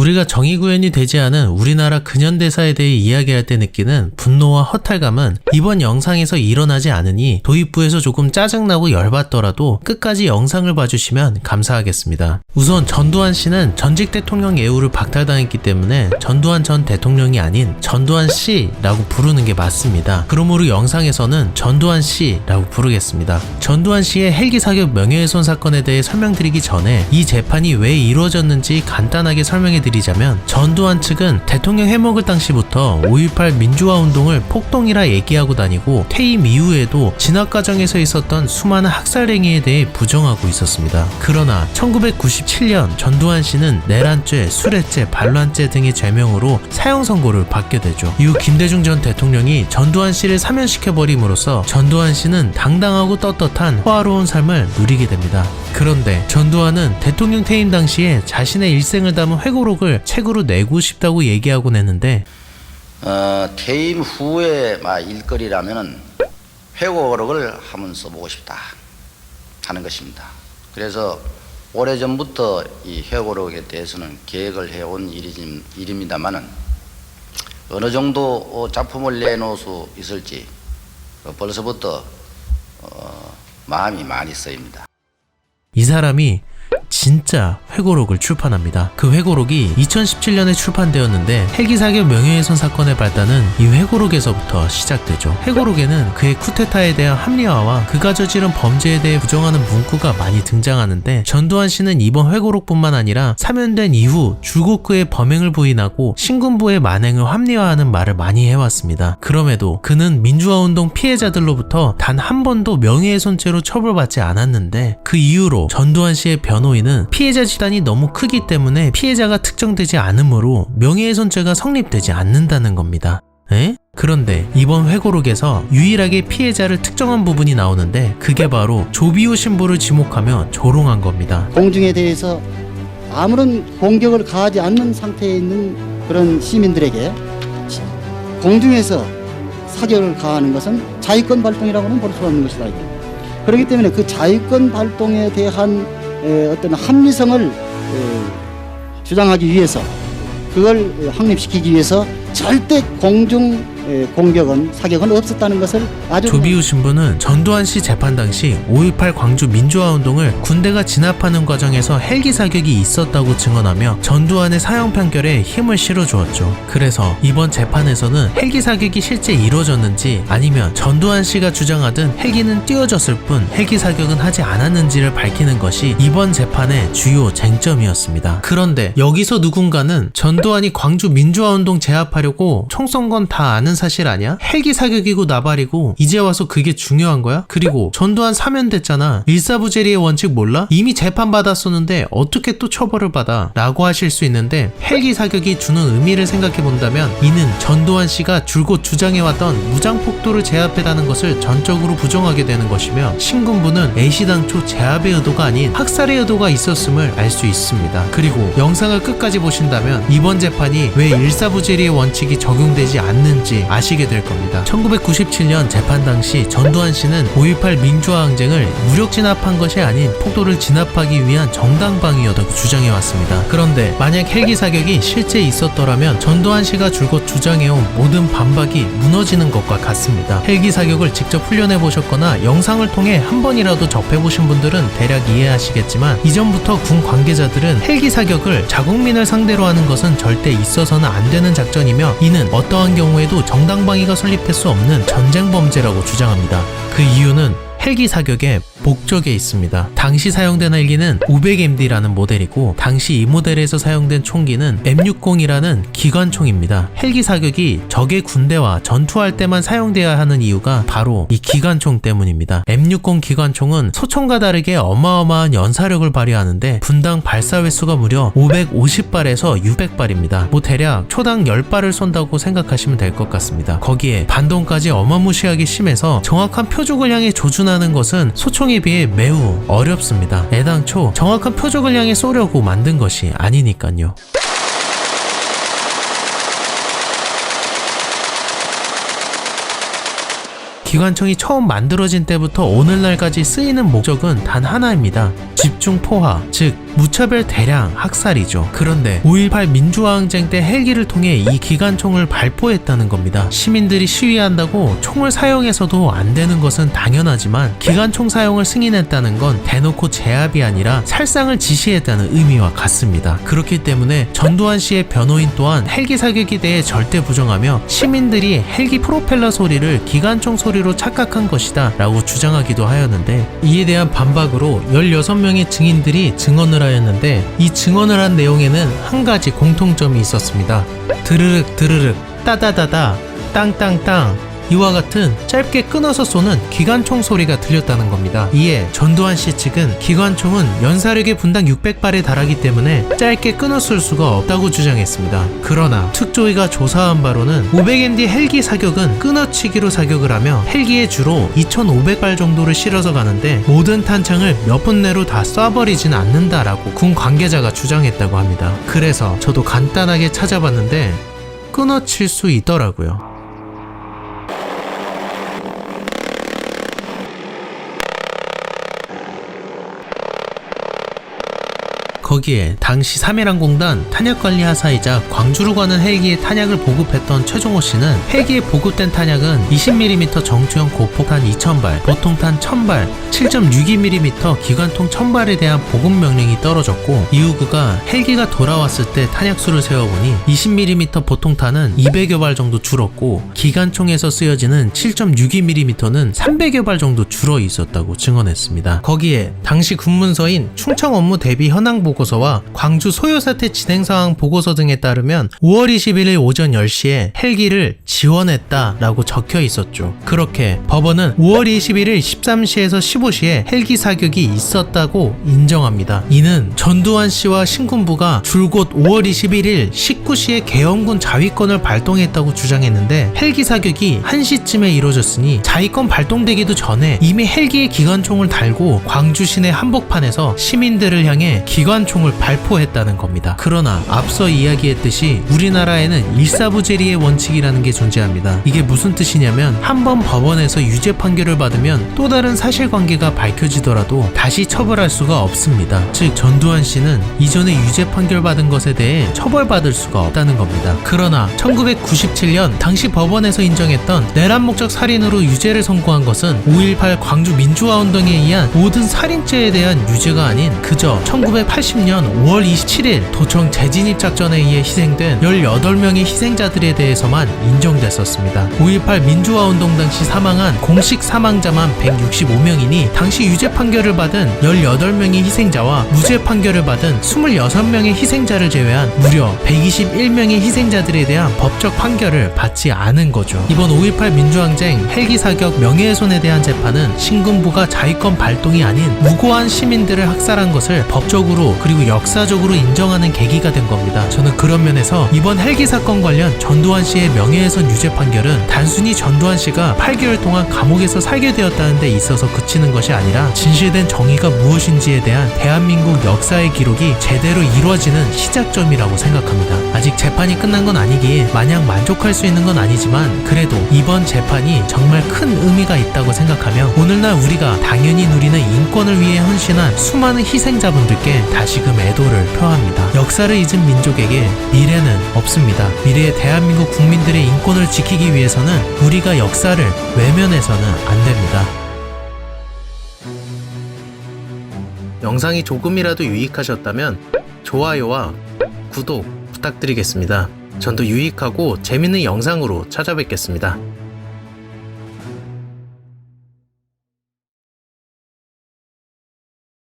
우리가 정의구현이 되지 않은 우리나라 근현대사에 대해 이야기할 때 느끼는 분노와 허탈감은 이번 영상에서 일어나지 않으니 도입부에서 조금 짜증나고 열받더라도 끝까지 영상을 봐주시면 감사하겠습니다. 우선 전두환 씨는 전직 대통령 예우를 박탈당했기 때문에 전두환 전 대통령이 아닌 전두환 씨라고 부르는 게 맞습니다. 그러므로 영상에서는 전두환 씨라고 부르겠습니다. 전두환 씨의 헬기 사격 명예훼손 사건에 대해 설명드리기 전에 이 재판이 왜 이루어졌는지 간단하게 설명해 드리자면, 전두환 측은 대통령 해먹을 당시부터 5.18 민주화 운동을 폭동이라 얘기하고 다니고 퇴임 이후에도 진압 과정에서 있었던 수많은 학살 행위에 대해 부정하고 있었습니다. 그러나 1997년 전두환 씨는 내란죄, 수뢰죄, 반란죄 등의 죄명으로 사형 선고를 받게 되죠. 이후 김대중 전 대통령이 전두환 씨를 사면시켜버림으로써 전두환 씨는 당당하고 떳떳한 호화로운 삶을 누리게 됩니다. 그런데 전두환은 대통령 퇴임 당시에 자신의 일생을 담은 회고록을 책으로 내고 싶다고 얘기하곤 했는데, 퇴임 후에 일거리라면은 회고록을 한번 써보고 싶다 하는 것입니다. 그래서 오래전부터 이 회고록에 대해서는 계획을 해온 일입니다만은 어느 정도 작품을 내놓을 수 있을지 벌써부터 마음이 많이 쓰입니다. 이 사람이 진짜 회고록을 출판합니다. 그 회고록이 2017년에 출판되었는데 헬기 사격 명예훼손 사건의 발단은 이 회고록에서부터 시작되죠. 회고록에는 그의 쿠데타에 대한 합리화와 그가 저지른 범죄에 대해 부정하는 문구가 많이 등장하는데, 전두환 씨는 이번 회고록뿐만 아니라 사면된 이후 줄곧 그의 범행을 부인하고 신군부의 만행을 합리화하는 말을 많이 해왔습니다. 그럼에도 그는 민주화운동 피해자들로부터 단 한 번도 명예훼손죄로 처벌받지 않았는데, 그 이후로 전두환 씨의 변호인은 피해자 집단이 너무 크기 때문에 피해자가 특정되지 않으므로 명예훼손죄가 성립되지 않는다는 겁니다. 그런데 이번 회고록에서 유일하게 피해자를 특정한 부분이 나오는데, 그게 바로 조비오 신부를 지목하며 조롱한 겁니다. 공중에 대해서 아무런 공격을 가하지 않는 상태에 있는 그런 시민들에게 공중에서 사격을 가하는 것은 자위권 발동이라고는 볼 수 없는 것이다. 그렇기 때문에 그 자위권 발동에 대한 어떤 합리성을 주장하기 위해서, 그걸 확립시키기 위해서 절대 공중 공격은, 사격은 없었다는 것을 아주 조비우 신부는 전두환 씨 재판 당시 5.18 광주 민주화운동을 군대가 진압하는 과정에서 헬기 사격이 있었다고 증언하며 전두환의 사형 판결에 힘을 실어주었죠. 그래서 이번 재판에서는 헬기 사격이 실제 이루어졌는지 아니면 전두환 씨가 주장하던 헬기는 띄워졌을 뿐 헬기 사격은 하지 않았는지를 밝히는 것이 이번 재판의 주요 쟁점이었습니다. 그런데 여기서 누군가는 전두환이 광주 민주화운동 제압하려고 총 쏜 건 다 아는 사실 아니야? 헬기 사격이고 나발이고 이제 와서 그게 중요한 거야? 그리고 전두환 사면됐잖아. 일사부재리의 원칙 몰라? 이미 재판받았었는데 어떻게 또 처벌을 받아? 라고 하실 수 있는데, 헬기 사격이 주는 의미를 생각해본다면 이는 전두환 씨가 줄곧 주장해왔던 무장폭도를 제압해라는 것을 전적으로 부정하게 되는 것이며, 신군부는 애시당초 제압의 의도가 아닌 학살의 의도가 있었음을 알 수 있습니다. 그리고 영상을 끝까지 보신다면 이번 재판이 왜 일사부재리의 원칙이 적용되지 않는지 아시게 될 겁니다. 1997년 재판 당시 전두환 씨는 5.18 민주화 항쟁을 무력 진압한 것이 아닌 폭도를 진압하기 위한 정당방위였다고 주장해왔습니다. 그런데 만약 헬기 사격이 실제 있었더라면 전두환 씨가 줄곧 주장해온 모든 반박이 무너지는 것과 같습니다. 헬기 사격을 직접 훈련해보셨거나 영상을 통해 한 번이라도 접해보신 분들은 대략 이해하시겠지만, 이전부터 군 관계자들은 헬기 사격을 자국민을 상대로 하는 것은 절대 있어서는 안 되는 작전이며, 이는 어떠한 경우에도 정당방위가 설립할 수 없는 전쟁 범죄라고 주장합니다. 그 이유는 헬기 사격의 목적에 있습니다. 당시 사용된 헬기는 500MD라는 모델이고, 당시 이 모델에서 사용된 총기는 M60이라는 기관총입니다. 헬기 사격이 적의 군대와 전투할 때만 사용되어야 하는 이유가 바로 이 기관총 때문입니다. M60 기관총은 소총과 다르게 어마어마한 연사력을 발휘하는데 분당 발사 횟수가 무려 550발에서 600발입니다. 대략 초당 10발을 쏜다고 생각하시면 될 것 같습니다. 거기에 반동까지 어마무시하게 심해서 정확한 표적을 향해 조준하는 것은 소총에 비해 매우 어렵습니다. 애당초 정확한 표적을 향해 쏘려고 만든 것이 아니니까요. 기관총이 처음 만들어진 때부터 오늘날까지 쓰이는 목적은 단 하나입니다. 집중 포화, 즉 무차별 대량 학살이죠. 그런데 5.18 민주화항쟁 때 헬기를 통해 이 기관총을 발포했다는 겁니다. 시민들이 시위한다고 총을 사용해서도 안 되는 것은 당연하지만 기관총 사용을 승인했다는 건 대놓고 제압이 아니라 살상을 지시했다는 의미와 같습니다. 그렇기 때문에 전두환 씨의 변호인 또한 헬기 사격에 대해 절대 부정하며 시민들이 헬기 프로펠러 소리를 기관총 소리로 착각한 것이다 라고 주장하기도 하였는데, 이에 대한 반박으로 16명의 증인들이 증언을 하였는데 이 증언을 한 내용에는 한 가지 공통점이 있었습니다. 드르륵 드르륵 따다다다 땅땅땅 이와 같은 짧게 끊어서 쏘는 기관총 소리가 들렸다는 겁니다. 이에 전두환 씨 측은 기관총은 연사력이 분당 600발에 달하기 때문에 짧게 끊어 쏠 수가 없다고 주장했습니다. 그러나 특조위가 조사한 바로는 500MD 헬기 사격은 끊어치기로 사격을 하며 헬기에 주로 2500발 정도를 실어서 가는데 모든 탄창을 몇 분 내로 다 쏴버리진 않는다라고 군 관계자가 주장했다고 합니다. 그래서 저도 간단하게 찾아봤는데 끊어칠 수 있더라고요. 거기에 당시 3.1항공단 탄약관리하사이자 광주로 가는 헬기에 탄약을 보급했던 최종호 씨는 헬기에 보급된 탄약은 20mm 정투형 고폭탄 2000발, 보통탄 1000발, 7.62mm 기관통 1000발에 대한 보급 명령이 떨어졌고, 이후 그가 헬기가 돌아왔을 때 탄약수를 세어보니 20mm 보통탄은 200여 발 정도 줄었고 기관총에서 쓰여지는 7.62mm는 300여 발 정도 줄어 있었다고 증언했습니다. 거기에 당시 군문서인 충청 업무 대비 현황 보고서와 광주 소요 사태 진행 상황 보고서 등에 따르면 5월 21일 오전 10시에 헬기를 지원했다라고 적혀 있었죠. 그렇게 법원은 5월 21일 13시에서 15시에 헬기 사격이 있었다고 인정합니다. 이는 전두환 씨와 신군부가 줄곧 5월 21일 19시에 계엄군 자위권을 발동했다고 주장했는데 헬기 사격이 1시쯤에 이루어졌으니 자위권 발동되기도 전에 이미 헬기에 기관총을 달고 광주 시내 한복판에서 시민들을 향해 기관총을 발포했다는 겁니다. 그러나 앞서 이야기했듯이 우리나라에는 일사부재리의 원칙이라는 게 존재합니다. 이게 무슨 뜻이냐면 한 번 법원에서 유죄 판결을 받으면 또 다른 사실관계가 밝혀지더라도 다시 처벌할 수가 없습니다. 즉 전두환 씨는 이전에 유죄 판결 받은 것에 대해 처벌받을 수가 없다는 겁니다. 그러나 1997년 당시 법원에서 인정했던 내란 목적 살인으로 유죄를 선고한 것은 5.18 광주 민주화운동에 의한 모든 살인죄에 대한 유죄가 아닌 그저 1980년 5월 27일 도청 재진입 작전에 의해 희생된 18명의 희생자들에 대해서만 인정됐었습니다. 5.18 민주화운동 당시 사망한 공식 사망자만 165명이니 당시 유죄 판결을 받은 18명의 희생자와 무죄 판결을 받은 26명의 희생자를 제외한 무려 121명의 희생자들에 대한 법적 판결을 받지 않은 거죠. 이번 5.18 민주항쟁 헬기 사격 명예훼손에 대한 재판은 신군부가 자위권 발동이 아닌 무고한 시민들을 학살한 것을 법적으로 그리고 역사적으로 인정하는 계기가 된 겁니다. 저는 그런 면에서 이번 헬기 사건 관련 전두환 씨의 명예훼손 유죄 판결은 단순히 전두환 씨가 8개월 동안 감옥에서 살게 되었다는 데 있어서 그치는 것이 아니라 진실된 정의가 무엇인지에 대한 대한민국 역사의 기록이 제대로 이루어지는 시작점이라고 생각합니다. 아직 재판이 끝난 건 아니기에 마냥 만족할 수 있는 건 아니지만 그래도 이번 재판이 정말 큰 의미가 있다고 생각하며 오늘날 우리가 당연히 누리는 인권을 위해 헌신한 수많은 희생자분들께 다시금 애도를 표합니다. 역사를 잊은 민족에게 미래는 없습니다. 미래의 대한민국 국민들의 인권을 지키기 위해서는 우리가 역사를 외면해서는 안 됩니다. 영상이 조금이라도 유익하셨다면 좋아요와 구독 부탁드리겠습니다. 전 더 유익하고 재밌는 영상으로 찾아뵙겠습니다.